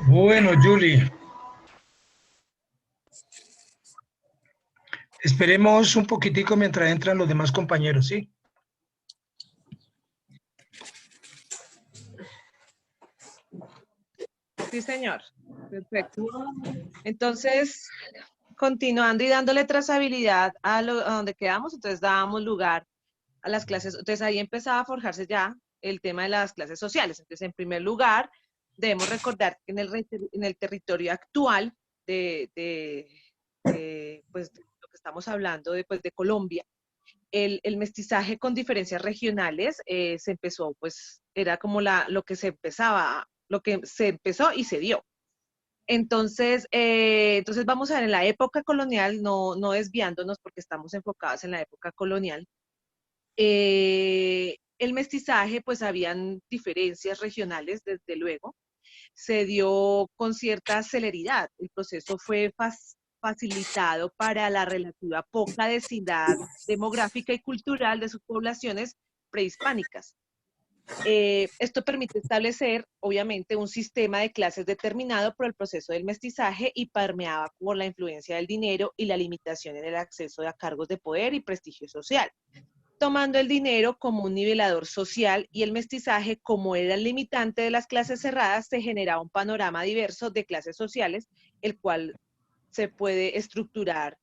Bueno, Julie, esperemos un poquitico mientras entran los demás compañeros, ¿sí? Sí, señor. Perfecto. Entonces, continuando y dándole trazabilidad a donde quedamos, entonces dábamos lugar a las clases. Entonces ahí empezaba a forjarse ya el tema de las clases sociales. Entonces, en primer lugar, debemos recordar que en el territorio actual pues, de lo que estamos hablando pues, de Colombia, el mestizaje con diferencias regionales se empezó, pues era como lo que se empezaba, lo que se empezó y se dio. Entonces vamos a ver, en la época colonial, no desviándonos porque estamos enfocados en la época colonial, el mestizaje, pues habían diferencias regionales, desde luego, se dio con cierta celeridad. El proceso fue facilitado para la relativa poca densidad demográfica y cultural de sus poblaciones prehispánicas. Esto permite establecer, obviamente, un sistema de clases determinado por el proceso del mestizaje y permeaba por la influencia del dinero y la limitación en el acceso a cargos de poder y prestigio social, tomando el dinero como un nivelador social y el mestizaje como era el limitante de las clases cerradas, se generaba un panorama diverso de clases sociales, el cual se puede estructurar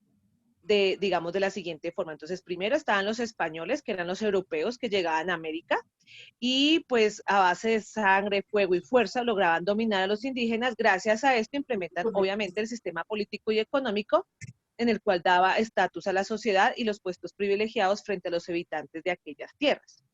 digamos, de la siguiente forma. Entonces, primero estaban los españoles, que eran los europeos que llegaban a América, y pues a base de sangre, fuego y fuerza lograban dominar a los indígenas. Gracias a esto implementan obviamente el sistema político y económico en el cual daba estatus a la sociedad y los puestos privilegiados frente a los habitantes de aquellas tierras.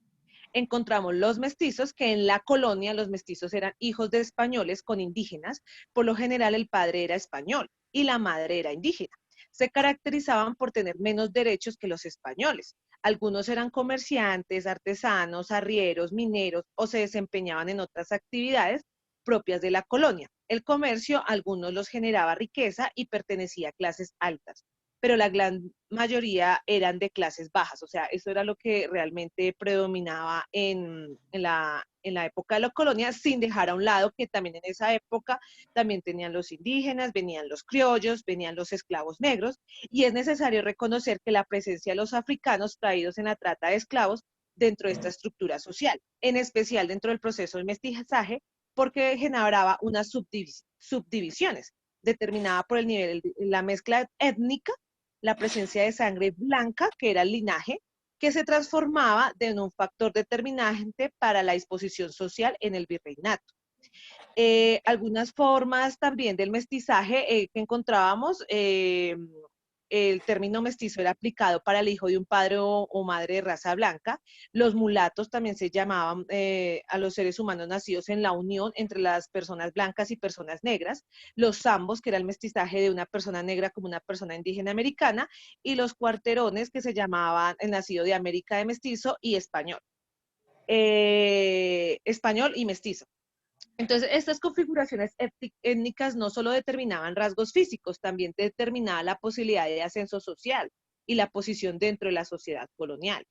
Encontramos los mestizos, que en la colonia los mestizos eran hijos de españoles con indígenas. Por lo general el padre era español y la madre era indígena. Se caracterizaban por tener menos derechos que los españoles. Algunos eran comerciantes, artesanos, arrieros, mineros o se desempeñaban en otras actividades propias de la colonia. El comercio, algunos los generaba riqueza y pertenecía a clases altas, pero la gran mayoría eran de clases bajas. O sea, eso era lo que realmente predominaba en la época de la colonia, sin dejar a un lado que también en esa época también tenían los indígenas, venían los criollos, venían los esclavos negros, y es necesario reconocer que la presencia de los africanos traídos en la trata de esclavos dentro de esta estructura social, en especial dentro del proceso de mestizaje, porque generaba unas subdivisiones determinada por el nivel, la mezcla étnica, la presencia de sangre blanca, que era el linaje, que se transformaba en un factor determinante para la disposición social en el virreinato. Algunas formas también del mestizaje que encontrábamos, el término mestizo era aplicado para el hijo de un padre o madre de raza blanca. Los mulatos también se llamaban a los seres humanos nacidos en la unión entre las personas blancas y personas negras. Los zambos, que era el mestizaje de una persona negra como una persona indígena americana. Y los cuarterones, que se llamaban el nacido de América de mestizo y español. Español y mestizo. Entonces, estas configuraciones étnicas no solo determinaban rasgos físicos, también determinaba la posibilidad de ascenso social y la posición dentro de la sociedad colonial.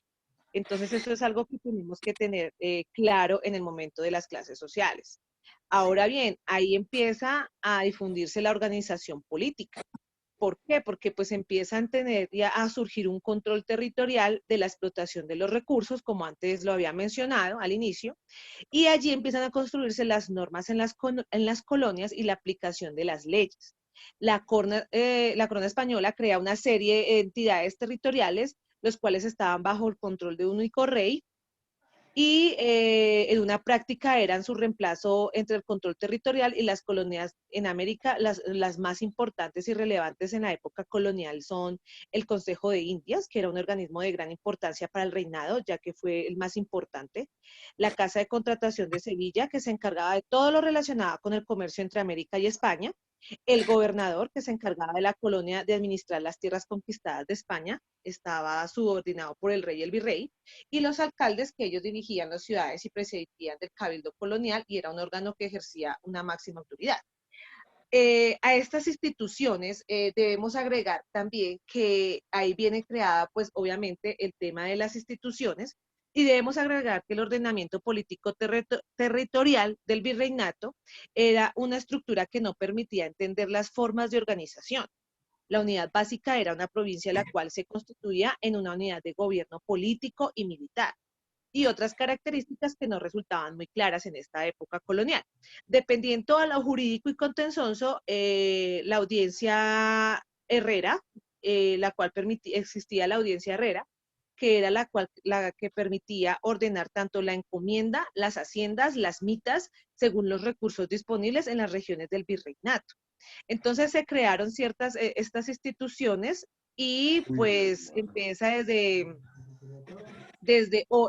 Entonces, esto es algo que tenemos que tener claro en el momento de las clases sociales. Ahora bien, ahí empieza a difundirse la organización política. ¿Por qué? Porque pues empiezan a tener ya a surgir un control territorial de la explotación de los recursos, como antes lo había mencionado al inicio, y allí empiezan a construirse las normas en las colonias y la aplicación de las leyes. La corona española crea una serie de entidades territoriales, los cuales estaban bajo el control de un único rey, y en una práctica eran su reemplazo entre el control territorial y las colonias en América. Las más importantes y relevantes en la época colonial son el Consejo de Indias, que era un organismo de gran importancia para el reinado, ya que fue el más importante; la Casa de Contratación de Sevilla, que se encargaba de todo lo relacionado con el comercio entre América y España; el gobernador, que se encargaba de la colonia de administrar las tierras conquistadas de España, estaba subordinado por el rey y el virrey; y los alcaldes, que ellos dirigían las ciudades y presidían del cabildo colonial, y era un órgano que ejercía una máxima autoridad. A estas instituciones debemos agregar también que ahí viene creada, pues obviamente, el tema de las instituciones y debemos agregar que el ordenamiento político territorial del virreinato era una estructura que no permitía entender las formas de organización. La unidad básica era una provincia la cual se constituía en una unidad de gobierno político y militar y otras características que no resultaban muy claras en esta época colonial. Dependiendo a lo jurídico y contencioso, la audiencia Herrera, la cual existía la audiencia Herrera, que era la que permitía ordenar tanto la encomienda, las haciendas, las mitas, según los recursos disponibles en las regiones del virreinato. Entonces se crearon estas instituciones y pues empieza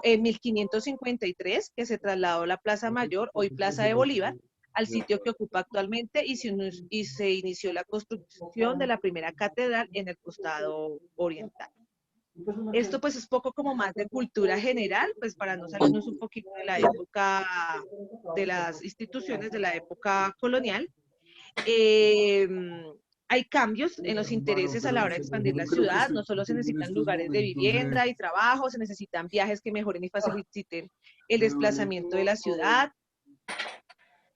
en 1553, que se trasladó la Plaza Mayor, hoy Plaza de Bolívar, al sitio que ocupa actualmente y se inició la construcción de la primera catedral en el costado oriental. Esto pues es poco como más de cultura general, pues para no salirnos un poquito de la época de las instituciones de la época colonial. Eh, Hay cambios en los intereses a la hora de expandir la ciudad, no solo se necesitan lugares de vivienda y trabajo, se necesitan viajes que mejoren y faciliten el desplazamiento de la ciudad.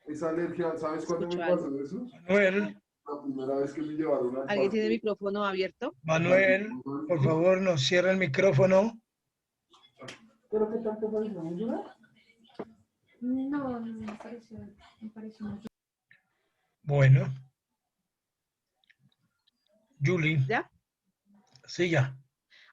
Esa alergia, ¿sabes cuándo me Escucho algo. pasó eso? Manuel, La primera vez que me llevaron al ¿Alguien tiene el parque. micrófono abierto? Manuel, por favor, nos cierra el micrófono. ¿Pero qué tal te pareció? ¿Muy dura? No, no me pareció, me pareció muy Bueno, Julie, ¿Ya? sí, ya.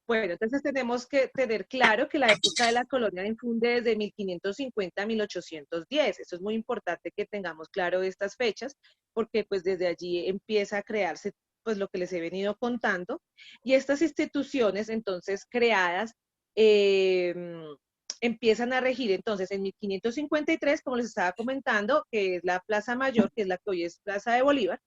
Bueno, entonces tenemos que tener claro que la época de la colonia infunde desde 1550 a 1810. Eso es muy importante que tengamos claro estas fechas, porque pues desde allí empieza a crearse pues lo que les he venido contando. Y estas instituciones entonces creadas eh, empiezan a regir entonces en 1553, como les estaba comentando, que es la Plaza Mayor, que es la que hoy es Plaza de Bolívar,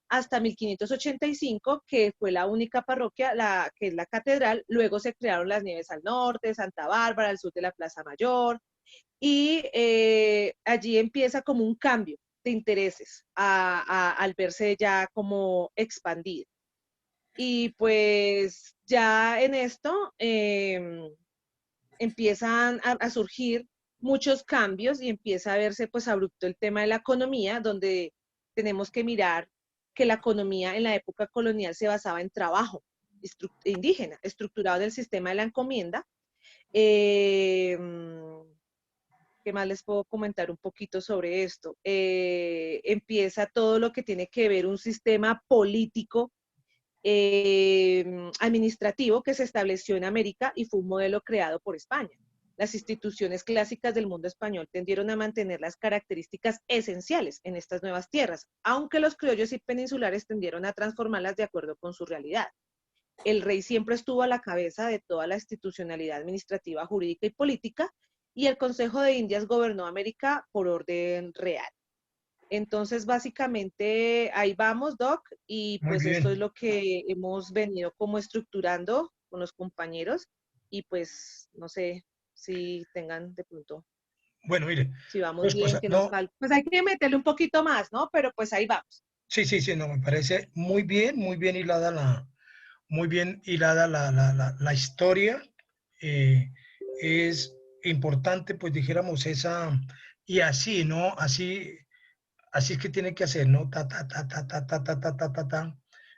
hasta 1585, que fue la única parroquia, que es la catedral. Luego se crearon las Nieves al norte, Santa Bárbara, al sur de la Plaza Mayor, y allí empieza como un cambio de intereses al verse ya como expandida. Y pues ya en esto empiezan a surgir muchos cambios y empieza a verse pues abrupto el tema de la economía, donde tenemos que mirar que la economía en la época colonial se basaba en trabajo indígena, estructurado del sistema de la encomienda. Eh, ¿Qué más les puedo comentar un poquito sobre esto? Empieza todo lo que tiene que ver un sistema político administrativo que se estableció en América y fue un modelo creado por España. Las instituciones clásicas del mundo español tendieron a mantener las características esenciales en estas nuevas tierras, aunque los criollos y peninsulares tendieron a transformarlas de acuerdo con su realidad. El rey siempre estuvo a la cabeza de toda la institucionalidad administrativa, jurídica y política, y el Consejo de Indias gobernó América por orden real. Entonces, básicamente, ahí vamos, Doc, y Muy pues esto es bien. lo que hemos venido como estructurando con los compañeros y pues no sé si tengan de pronto, Bueno, mire, si vamos dos bien, cosas. que nos No, falta. Pues hay que meterle un poquito más, ¿no? Pero pues ahí vamos. sí, sí, sí, no, me parece muy bien hilada muy bien hilada la historia. Eh, es importante, pues dijéramos, esa, y así, ¿no? Así es que tiene que hacer, ¿no? Ta, ta, ta, ta, ta, ta, ta, ta, ta, ta, ta.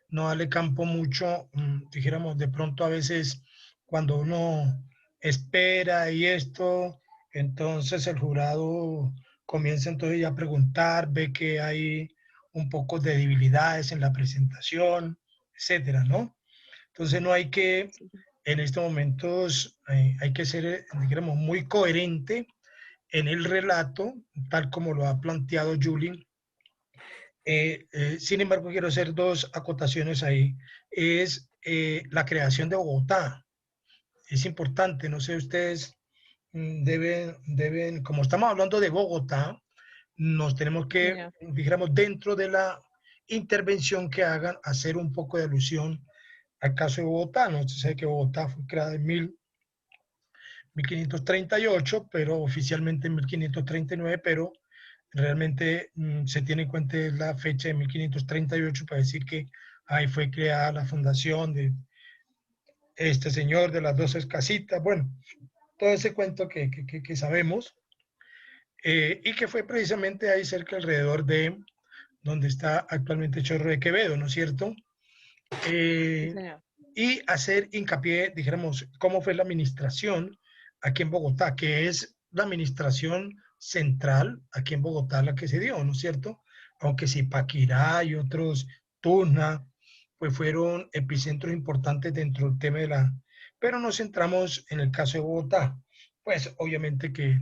No darle campo mucho, dijéramos, de pronto a veces cuando uno espera y esto, entonces el jurado comienza entonces ya a preguntar, ve que hay un poco de debilidades en la presentación, etcétera, ¿no? Entonces no hay que, Sí. en estos momentos, hay que ser, digamos, muy coherente en el relato, tal como lo ha planteado Julie. Sin embargo, quiero hacer dos acotaciones ahí. Es la creación de Bogotá. Es importante, no sé, ustedes como estamos hablando de Bogotá, nos tenemos que, Señor. dijéramos, dentro de la intervención que hagan, hacer un poco de alusión al caso de Bogotá. No se sabe que Bogotá fue creada en 1538, pero oficialmente en 1539, pero Realmente se tiene en cuenta la fecha de 1538 para decir que ahí fue creada la fundación de este señor de las 12 casitas, bueno, todo ese cuento que sabemos, y que fue precisamente ahí cerca alrededor de donde está actualmente Chorro de Quevedo, ¿no es cierto? Sí, Eh, señor. y hacer hincapié, dijéramos, cómo fue la administración aquí en Bogotá, que es la administración central aquí en Bogotá la que se dio, ¿no es cierto? Aunque sí, Paquirá y otros, Tuna, pues fueron epicentros importantes dentro del tema de la... Pero nos centramos en el caso de Bogotá. Pues obviamente que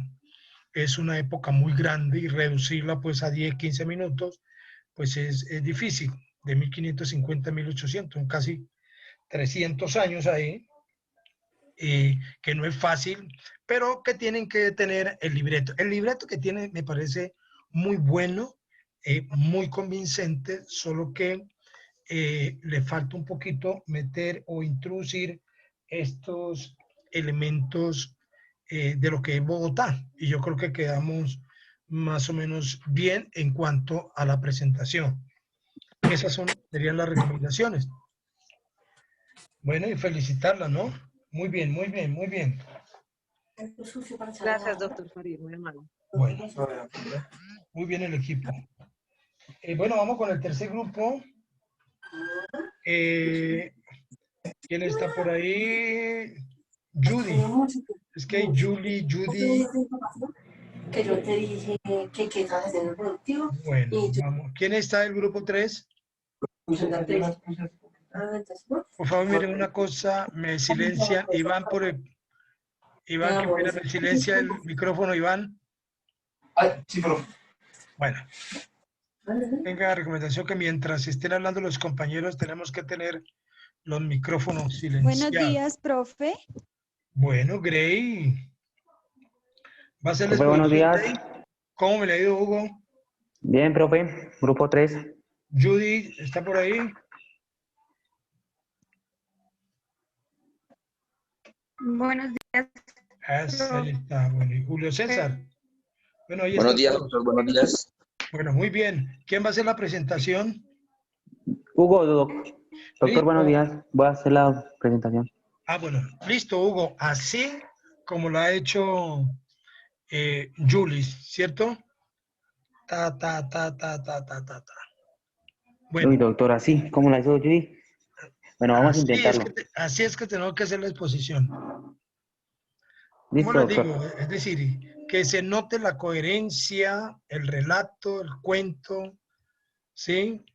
es una época muy grande y reducirla pues a 10, 15 minutos, pues es difícil, de 1550 a 1800, casi 300 años ahí, que no es fácil, pero que tienen que tener el libreto. El libreto que tiene me parece muy bueno, muy convincente, solo que le falta un poquito meter o introducir estos elementos de lo que es Bogotá. Y yo creo que quedamos más o menos bien en cuanto a la presentación. Esas serían las recomendaciones. Bueno, y felicitarla, ¿no? Muy bien, muy bien, muy bien. Gracias, doctor Farid, muy amable. Bueno, muy bien el equipo. Bueno, vamos con el tercer grupo. ¿Quién está por ahí? Judy. Es que hay Julie, Judy. Que yo te dije que estás haciendo el productivo Bueno, y tú vamos. ¿Quién está del grupo 3? Por favor, miren una cosa, me silencian. Iván, Iván, qué pena, me silencia el micrófono, Iván. Ay, sí, profe. Bueno, tenga recomendación que mientras estén hablando los compañeros tenemos que tener los micrófonos Buenos silenciados. días, profe. Bueno, Gray, ¿va a ser la Profe, buenos exposición, días. Gray? ¿Cómo me le ha ido, Hugo? Bien, profe. Grupo 3. Judy, ¿está por ahí? Buenos días, Ahí está, bueno. ¿Y Julio César? Bueno, ahí Buenos están días, todos. doctor. Buenos días. Bueno, muy bien. ¿Quién va a hacer la presentación? Hugo, doctor, buenos Listo. días. Voy a hacer la presentación. Ah, bueno, listo, Hugo. Así como lo ha hecho Julis, ¿cierto? Ta, ta, ta, ta, ta, ta, ta, ta. Uy, Bueno, doctor, así, ¿cómo la hizo Judy? Bueno, vamos a intentarlo. así es que tenemos que hacer la exposición. ¿Cómo Listo, les doctor. digo? Es decir, que se note la coherencia, el relato, el cuento, ¿sí?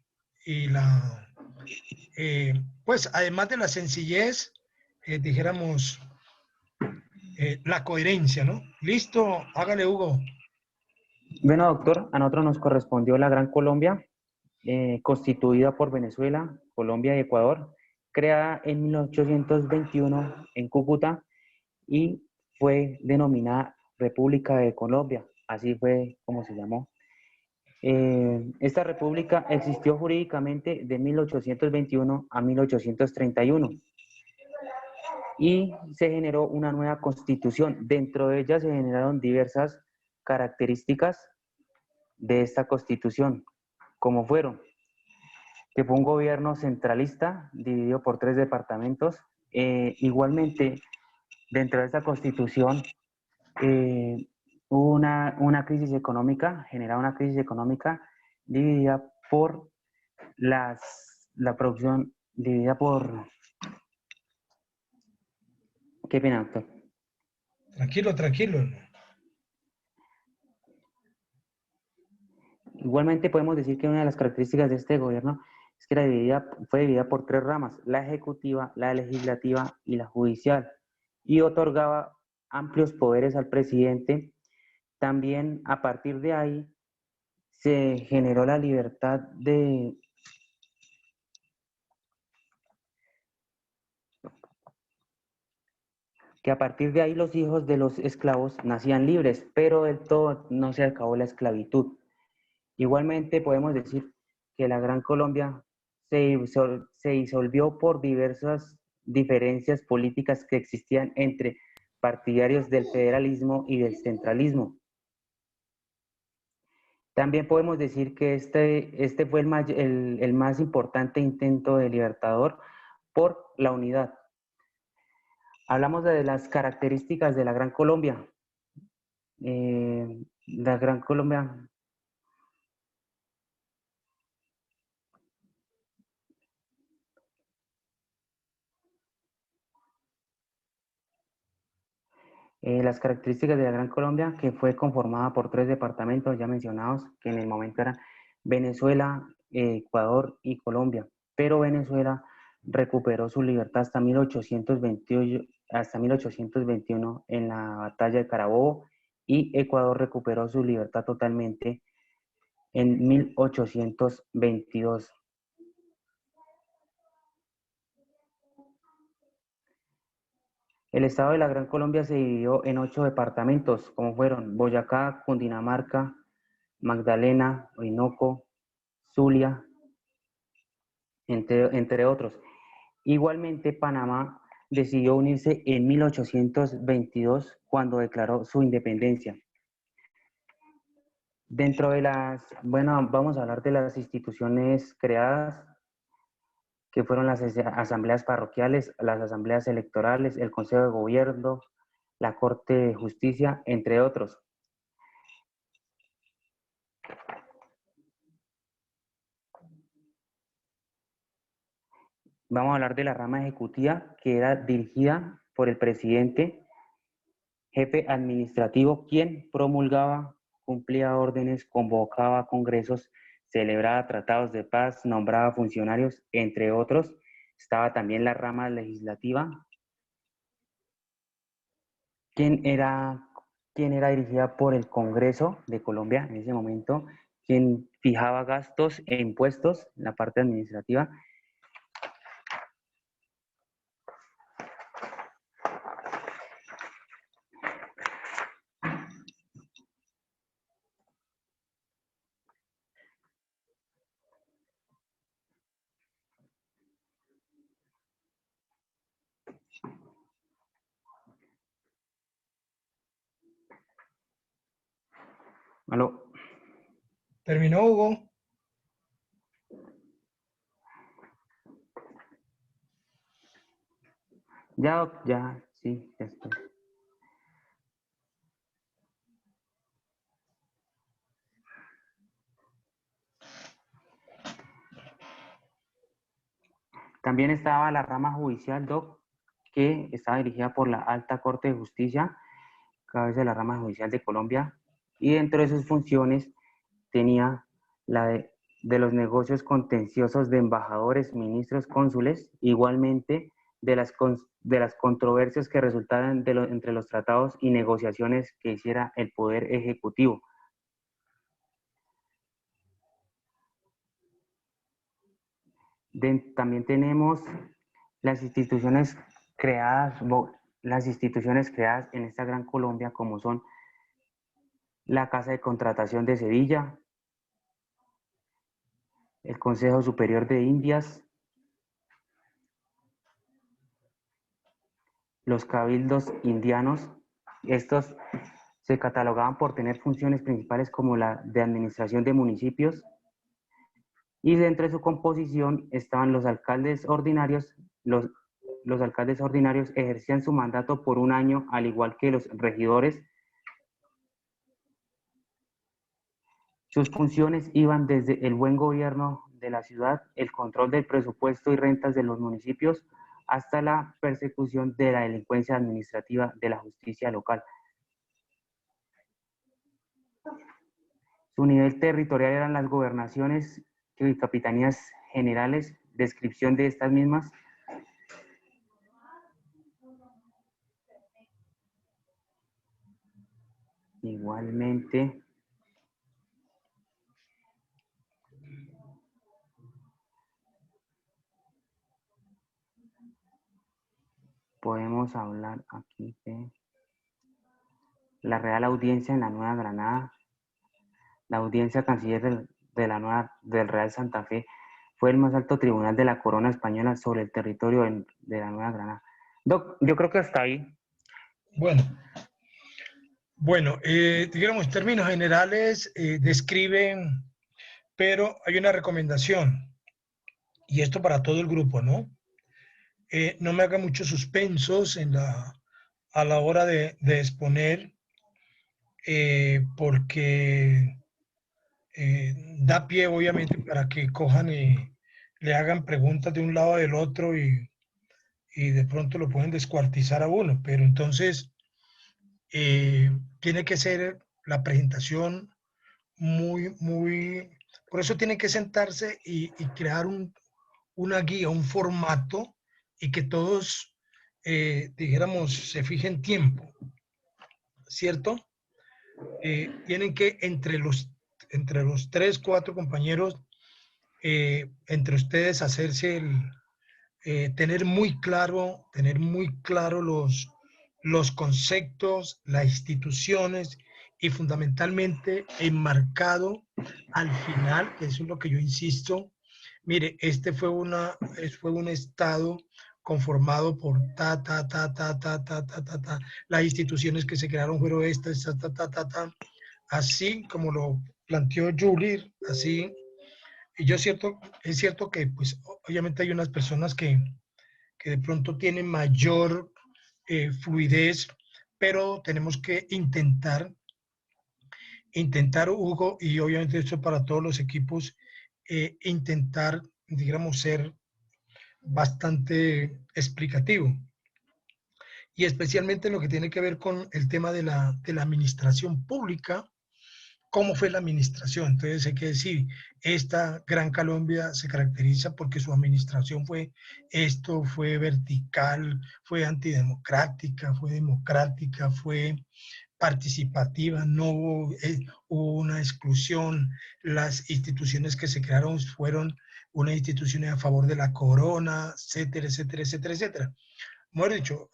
Y pues además de la sencillez, dijéramos, la coherencia, ¿no? Listo, hágale, Hugo. Bueno, doctor, a nosotros nos correspondió la Gran Colombia, constituida por Venezuela, Colombia y Ecuador, creada en 1821 en Cúcuta y fue denominada República de Colombia. Así fue como se llamó. Esta república existió jurídicamente de 1821 a 1831 y se generó una nueva constitución. Dentro de ella se generaron diversas características de esta constitución, como fueron que fue un gobierno centralista dividido por 3 departamentos. Igualmente, dentro de esta constitución hubo una crisis económica, generada una crisis económica dividida por la producción, dividida por... ¿Qué pena, doctor? Tranquilo, tranquilo. Igualmente podemos decir que una de las características de este gobierno es que fue dividida por 3 ramas, la ejecutiva, la legislativa y la judicial, y otorgaba amplios poderes al presidente. También a partir de ahí se generó la libertad de que a partir de ahí los hijos de los esclavos nacían libres, pero del todo no se acabó la esclavitud. Igualmente podemos decir que la Gran Colombia se disolvió por diversas diferencias políticas que existían entre partidarios del federalismo y del centralismo. También podemos decir que este fue el más importante intento de Libertador por la unidad. Hablamos de las características de la Gran Colombia. La Gran Colombia, las características de la Gran Colombia, que fue conformada por 3 departamentos ya mencionados, que en el momento eran Venezuela, Ecuador y Colombia. Pero Venezuela recuperó su libertad hasta 1821 en la batalla de Carabobo, y Ecuador recuperó su libertad totalmente en 1822. El estado de la Gran Colombia se dividió en 8 departamentos, como fueron Boyacá, Cundinamarca, Magdalena, Orinoco, Zulia, entre otros. Igualmente, Panamá decidió unirse en 1822 cuando declaró su independencia. Dentro de vamos a hablar de las instituciones creadas, que fueron las asambleas parroquiales, las asambleas electorales, el Consejo de Gobierno, la Corte de Justicia, entre otros. Vamos a hablar de la rama ejecutiva, que era dirigida por el presidente, jefe administrativo, quien promulgaba, cumplía órdenes, convocaba congresos, celebraba tratados de paz, nombraba funcionarios, entre otros. Estaba también la rama legislativa, quien era dirigida por el Congreso de Colombia en ese momento, quien fijaba gastos e impuestos en la parte administrativa. ¿Aló? ¿Terminó, Hugo? Ya, sí, ya estoy. También estaba la rama judicial, Doc, que estaba dirigida por la Alta Corte de Justicia, cabeza de la rama judicial de Colombia, y dentro de sus funciones tenía la de los negocios contenciosos de embajadores, ministros, cónsules, igualmente de las controversias que resultaran entre los tratados y negociaciones que hiciera el Poder Ejecutivo. También tenemos las instituciones creadas en esta Gran Colombia, como son la Casa de Contratación de Sevilla, el Consejo Superior de Indias, los cabildos indianos. Estos se catalogaban por tener funciones principales como la de administración de municipios, y dentro de su composición estaban los alcaldes ordinarios. Los alcaldes ordinarios ejercían su mandato por un año, al igual que los regidores. Sus funciones iban desde el buen gobierno de la ciudad, el control del presupuesto y rentas de los municipios, hasta la persecución de la delincuencia administrativa de la justicia local. Su nivel territorial eran las gobernaciones y capitanías generales. Descripción de estas mismas. Igualmente, podemos hablar aquí de la Real Audiencia en la Nueva Granada. La Audiencia Canciller del Real Santa Fe fue el más alto tribunal de la corona española sobre el territorio de la Nueva Granada. Doc, yo creo que hasta ahí. Bueno, Bueno, digamos, en términos generales, describen, pero hay una recomendación, y esto para todo el grupo, ¿no? No me haga muchos suspensos a la hora de exponer, porque da pie, obviamente, para que cojan y le hagan preguntas de un lado del otro y de pronto lo pueden descuartizar a uno. Pero entonces, tiene que ser la presentación por eso tiene que sentarse y crear una guía, un formato, y que todos, dijéramos, se fijen tiempo, ¿cierto? Tienen que entre los 3, 4 compañeros, entre ustedes hacerse tener muy claro los conceptos, las instituciones y fundamentalmente enmarcado al final, que eso es lo que yo insisto. Mire, fue un estado conformado por las instituciones que se crearon fueron estas, así como lo planteó Julie, así. Y es cierto que, pues, obviamente hay unas personas que de pronto tienen mayor fluidez, pero tenemos que intentar, Hugo, y obviamente esto para todos los equipos, intentar, digamos, ser bastante explicativo. Y especialmente en lo que tiene que ver con el tema de la administración pública, cómo fue la administración. Entonces hay que decir, esta Gran Colombia se caracteriza porque su administración fue vertical, fue antidemocrática, fue democrática, fue participativa, no hubo una exclusión, las instituciones que se crearon fueron unas instituciones a favor de la corona, etcétera, etcétera, etcétera, etcétera. Mejor dicho,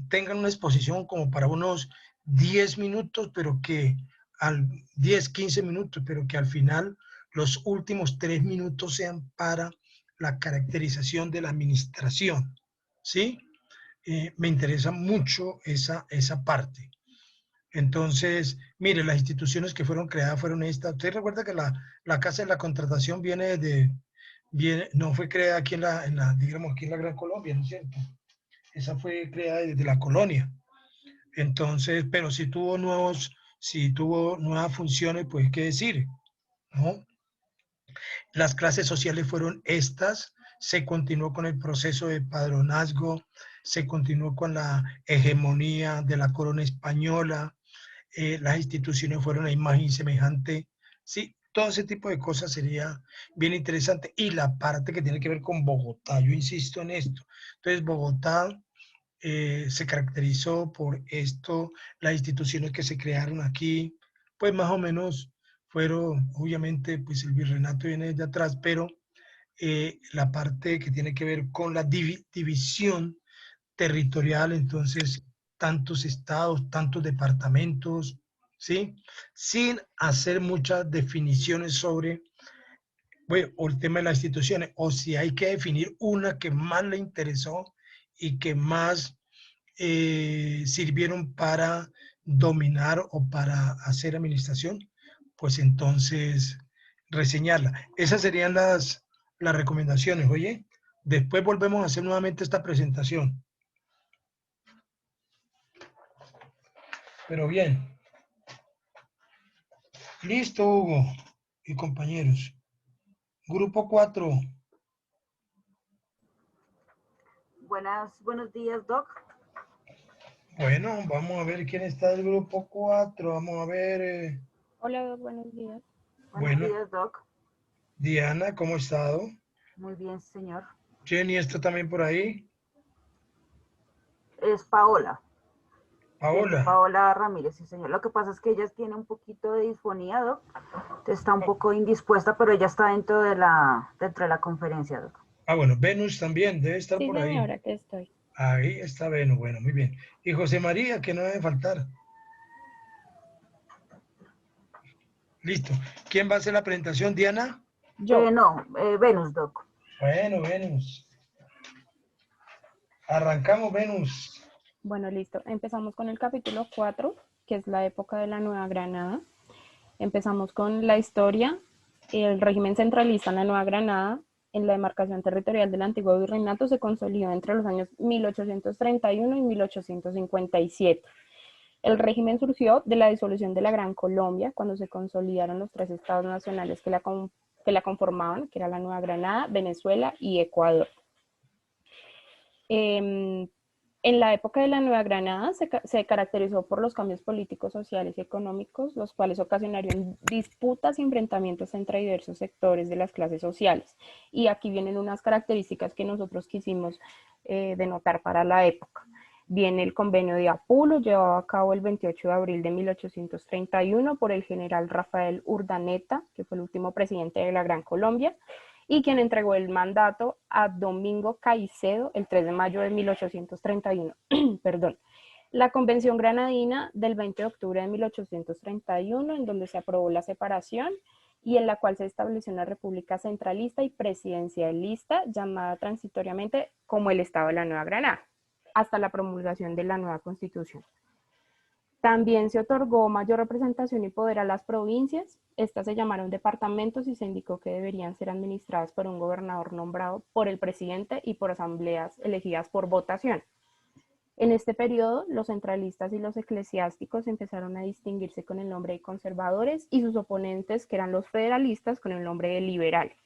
tengan una exposición como para unos 10 minutos, pero que 15 minutos, pero que al final los últimos 3 minutos sean para la caracterización de la administración, ¿sí? Me interesa mucho esa parte. Entonces, mire, las instituciones que fueron creadas fueron estas. Usted recuerda que la Casa de la Contratación no fue creada aquí digamos, aquí en la Gran Colombia, ¿no es cierto? Esa fue creada desde la colonia. Entonces, pero si tuvo nuevas funciones, pues qué decir, ¿no? Las clases sociales fueron estas, se continuó con el proceso de padronazgo, se continuó con la hegemonía de la corona española, las instituciones fueron a imagen y semejante, sí, todo ese tipo de cosas sería bien interesante. Y la parte que tiene que ver con Bogotá, yo insisto en esto. Entonces, Bogotá se caracterizó por esto, las instituciones que se crearon aquí, pues más o menos fueron, obviamente, pues el virreinato viene de atrás, pero la parte que tiene que ver con la división territorial, entonces tantos estados, tantos departamentos, ¿sí? Sin hacer muchas definiciones sobre, bueno, o el tema de las instituciones, o si hay que definir una que más le interesó y que más sirvieron para dominar o para hacer administración, pues entonces reseñarla. Esas serían las recomendaciones, oye. Después volvemos a hacer nuevamente esta presentación. Pero bien. Listo, Hugo y compañeros. Grupo 4. Buenos días, Doc. Bueno, vamos a ver quién está del grupo 4. Vamos a ver. Hola, buenos días. Buenos Bueno, días, Doc. Diana, ¿cómo ha estado? Muy bien, señor. Jenny está también por ahí. Es Paola. Paola. Paola Ramírez, sí, señor. Lo que pasa es que ella tiene un poquito de disfonía, Doc. Está un poco indispuesta, pero ella está dentro de la conferencia, Doc. Ah, bueno, Venus también debe estar Sí, por ahí. señora, que estoy. Ahí está Venus, bueno, muy bien. Y José María, que no debe faltar. Listo. ¿Quién va a hacer la presentación, Diana? Yo. No, Venus, Doc. Bueno, Venus. Arrancamos, Venus. Bueno, listo. Empezamos con el capítulo 4, que es la época de la Nueva Granada. Empezamos con la historia, el régimen centralista en la Nueva Granada, en la demarcación territorial del antiguo virreinato, se consolidó entre los años 1831 y 1857. El régimen surgió de la disolución de la Gran Colombia, cuando se consolidaron los tres estados nacionales que la conformaban, que era la Nueva Granada, Venezuela y Ecuador. En la época de la Nueva Granada se caracterizó por los cambios políticos, sociales y económicos, los cuales ocasionaron disputas y enfrentamientos entre diversos sectores de las clases sociales. Y aquí vienen unas características que nosotros quisimos denotar para la época. Viene el convenio de Apulo, llevado a cabo el 28 de abril de 1831 por el general Rafael Urdaneta, que fue el último presidente de la Gran Colombia, y quien entregó el mandato a Domingo Caicedo el 3 de mayo de 1831. Perdón. La Convención Granadina del 20 de octubre de 1831, en donde se aprobó la separación y en la cual se estableció una república centralista y presidencialista llamada transitoriamente como el Estado de la Nueva Granada, hasta la promulgación de la nueva Constitución. También se otorgó mayor representación y poder a las provincias. Estas se llamaron departamentos y se indicó que deberían ser administradas por un gobernador nombrado por el presidente y por asambleas elegidas por votación. En este periodo, los centralistas y los eclesiásticos empezaron a distinguirse con el nombre de conservadores y sus oponentes, que eran los federalistas, con el nombre de liberales.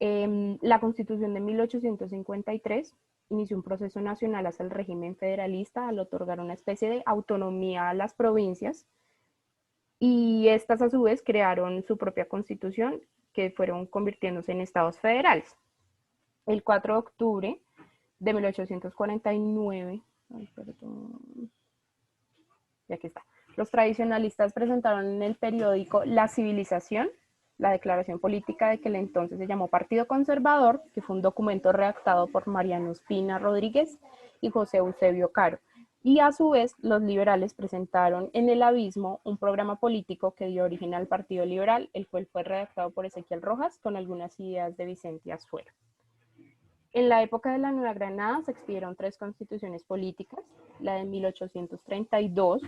La Constitución de 1853 inició un proceso nacional hacia el régimen federalista al otorgar una especie de autonomía a las provincias, y estas a su vez crearon su propia constitución, que fueron convirtiéndose en estados federales. El 4 de octubre de 1849, y aquí está, los tradicionalistas presentaron en el periódico La Civilización la declaración política de que el entonces se llamó Partido Conservador, que fue un documento redactado por Mariano Espina Rodríguez y José Eusebio Caro. Y a su vez, los liberales presentaron en el abismo un programa político que dio origen al Partido Liberal, el cual fue redactado por Ezequiel Rojas con algunas ideas de Vicente Azuero. En la época de la Nueva Granada se expidieron 3 constituciones políticas, la de 1832,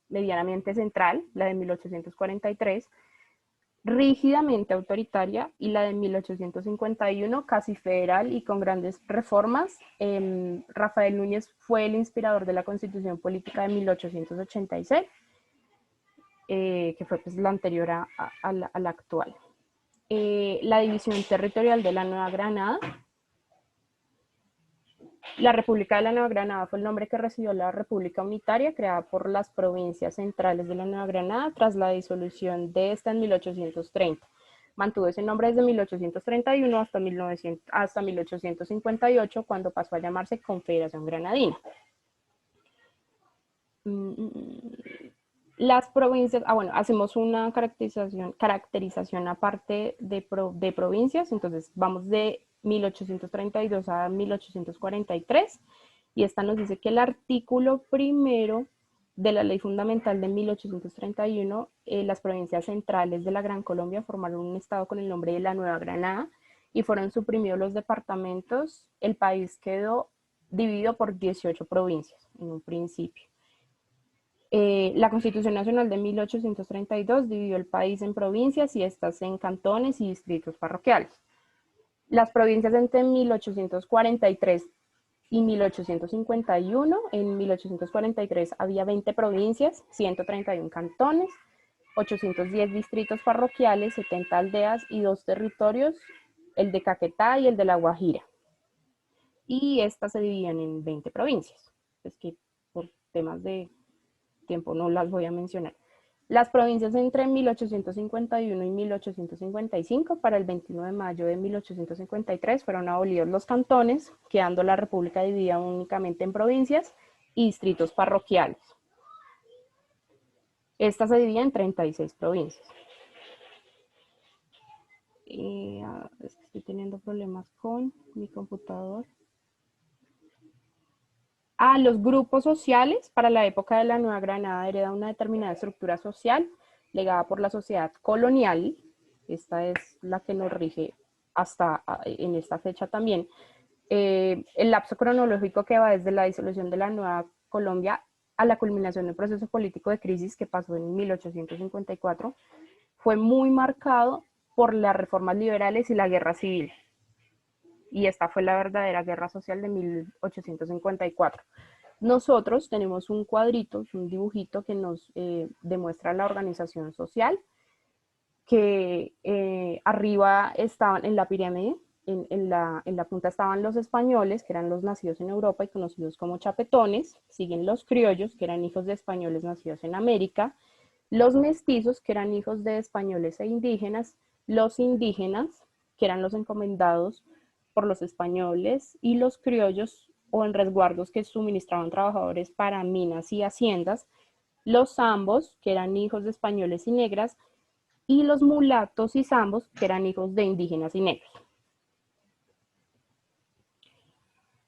medianamente central, la de 1843, rígidamente autoritaria, y la de 1851, casi federal y con grandes reformas. Rafael Núñez fue el inspirador de la Constitución Política de 1886, que fue pues, la anterior a la actual. La división territorial de la Nueva Granada. La República de la Nueva Granada fue el nombre que recibió la República Unitaria, creada por las provincias centrales de la Nueva Granada tras la disolución de esta en 1830. Mantuvo ese nombre desde 1831 hasta 1858, cuando pasó a llamarse Confederación Granadina. Las provincias, bueno, hacemos una caracterización aparte de provincias, entonces vamos de 1832 a 1843, y esta nos dice que el artículo primero de la Ley Fundamental de 1831, las provincias centrales de la Gran Colombia formaron un estado con el nombre de la Nueva Granada y fueron suprimidos los departamentos. El país quedó dividido por 18 provincias en un principio. La Constitución Nacional de 1832 dividió el país en provincias y estas en cantones y distritos parroquiales. Las provincias entre 1843 y 1851, en 1843 había 20 provincias, 131 cantones, 810 distritos parroquiales, 70 aldeas y 2 territorios, el de Caquetá y el de La Guajira. Y estas se dividían en 20 provincias. Es que por temas de tiempo no las voy a mencionar. Las provincias entre 1851 y 1855, para el 21 de mayo de 1853, fueron abolidos los cantones, quedando la república dividida únicamente en provincias y distritos parroquiales. Esta se dividía en 36 provincias. Es que estoy teniendo problemas con mi computador. Los grupos sociales para la época de la Nueva Granada heredan una determinada estructura social legada por la sociedad colonial. Esta es la que nos rige hasta en esta fecha también. el lapso cronológico que va desde la disolución de la Nueva Colombia a la culminación del proceso político de crisis que pasó en 1854 fue muy marcado por las reformas liberales y la guerra civil. Y esta fue la verdadera guerra social de 1854. Nosotros tenemos un cuadrito, un dibujito que nos demuestra la organización social, que arriba estaban en la pirámide, en la punta estaban los españoles, que eran los nacidos en Europa y conocidos como chapetones, siguen los criollos, que eran hijos de españoles nacidos en América, los mestizos, que eran hijos de españoles e indígenas, los indígenas, que eran los encomendados por los españoles, y los criollos o en resguardos que suministraban trabajadores para minas y haciendas, los zambos, que eran hijos de españoles y negras, y los mulatos y zambos, que eran hijos de indígenas y negros.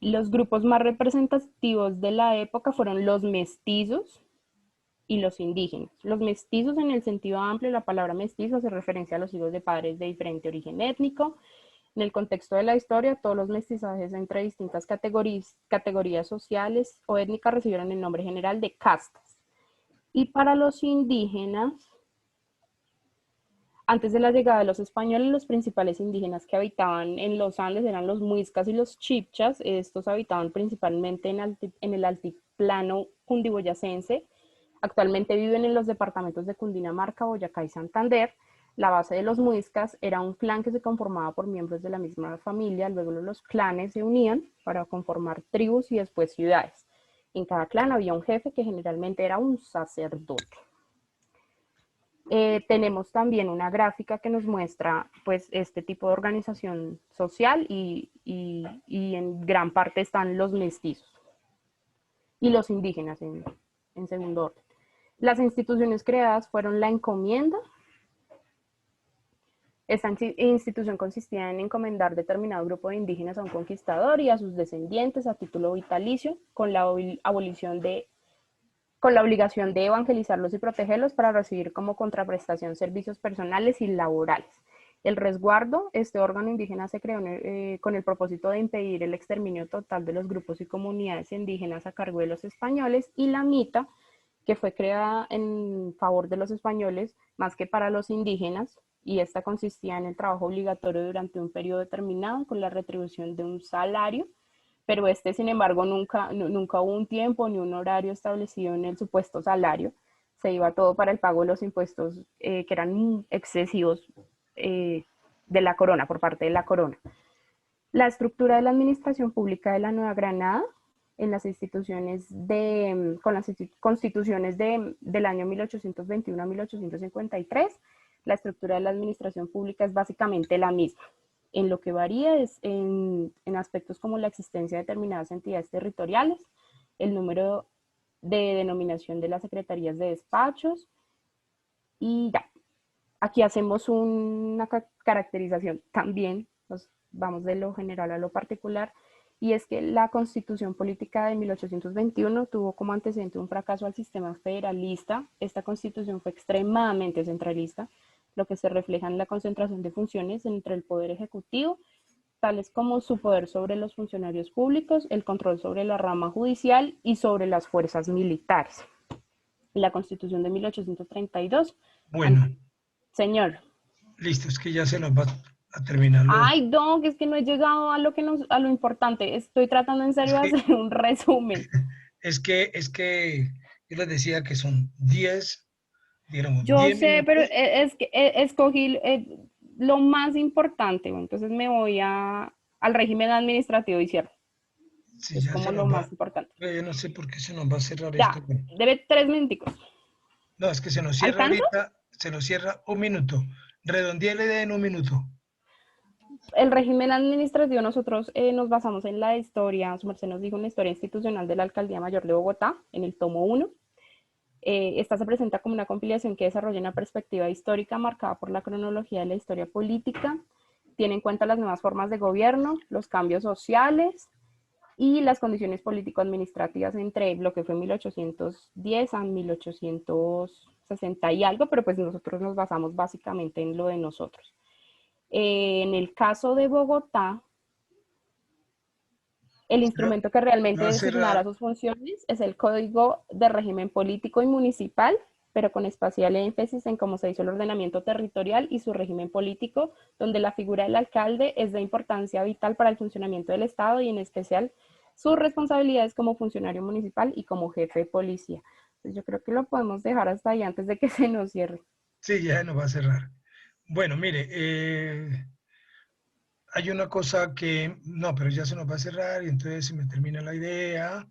Los grupos más representativos de la época fueron los mestizos y los indígenas. Los mestizos, en el sentido amplio, la palabra mestizo hace referencia a los hijos de padres de diferente origen étnico. En el contexto de la historia, todos los mestizajes entre distintas categorías sociales o étnicas recibieron el nombre general de castas. Y para los indígenas, antes de la llegada de los españoles, los principales indígenas que habitaban en los Andes eran los muiscas y los chibchas. Estos habitaban principalmente en el altiplano cundiboyacense. Actualmente viven en los departamentos de Cundinamarca, Boyacá y Santander. La base de los muiscas era un clan que se conformaba por miembros de la misma familia. Luego los clanes se unían para conformar tribus y después ciudades. En cada clan había un jefe que generalmente era un sacerdote. Tenemos también una gráfica que nos muestra pues, este tipo de organización social y en gran parte están los mestizos y los indígenas en segundo orden. Las instituciones creadas fueron la encomienda. Esta institución consistía en encomendar determinado grupo de indígenas a un conquistador y a sus descendientes a título vitalicio, con la obligación de evangelizarlos y protegerlos para recibir como contraprestación servicios personales y laborales. El resguardo, este órgano indígena se creó con el propósito de impedir el exterminio total de los grupos y comunidades indígenas a cargo de los españoles, y la MITA, que fue creada en favor de los españoles más que para los indígenas, y esta consistía en el trabajo obligatorio durante un periodo determinado con la retribución de un salario, pero sin embargo, nunca hubo un tiempo ni un horario establecido en el supuesto salario. Se iba todo para el pago de los impuestos que eran excesivos de la corona, por parte de la corona. La estructura de la administración pública de la Nueva Granada, con las constituciones del año 1821 a 1853, la estructura de la administración pública es básicamente la misma. En lo que varía es en aspectos como la existencia de determinadas entidades territoriales, el número de denominación de las secretarías de despachos, y ya. Aquí hacemos una caracterización también, nos vamos de lo general a lo particular, y es que la Constitución Política de 1821 tuvo como antecedente un fracaso al sistema federalista. Esta Constitución fue extremadamente centralista, lo que se refleja en la concentración de funciones entre el Poder Ejecutivo, tales como su poder sobre los funcionarios públicos, el control sobre la rama judicial y sobre las fuerzas militares. La Constitución de 1832. Bueno, Señor. listo, es que ya se nos va a terminar. Ay, Doc, es que no he llegado a lo importante. Estoy tratando en serio de hacer un resumen. Es que yo les decía que son 10. Yo sé, pero es que escogí lo más importante, entonces me voy al régimen administrativo y cierro. Sí, es como lo más importante. Yo no sé por qué se nos va a cerrar ya, esto. Debe 3 minuticos. No, es que se nos cierra ahorita, se nos cierra un minuto. Redondíele en un minuto. El régimen administrativo, nosotros nos basamos en la historia, su merced nos dijo, una historia institucional de la Alcaldía Mayor de Bogotá, en el tomo 1. Esta se presenta como una compilación que desarrolla una perspectiva histórica marcada por la cronología de la historia política, tiene en cuenta las nuevas formas de gobierno, los cambios sociales y las condiciones político-administrativas entre lo que fue 1810 a 1860 y algo, pero pues nosotros nos basamos básicamente en lo de nosotros. En el caso de Bogotá, El instrumento que realmente va a designará cerrar. sus funciones es el Código de Régimen Político y Municipal, pero con especial énfasis en cómo se hizo el ordenamiento territorial y su régimen político, donde la figura del alcalde es de importancia vital para el funcionamiento del Estado y en especial sus responsabilidades como funcionario municipal y como jefe de policía. Pues yo creo que lo podemos dejar hasta ahí antes de que se nos cierre. Sí, ya nos va a cerrar. Bueno, mire, hay una cosa que, no, pero ya se nos va a cerrar y entonces se me termina la idea.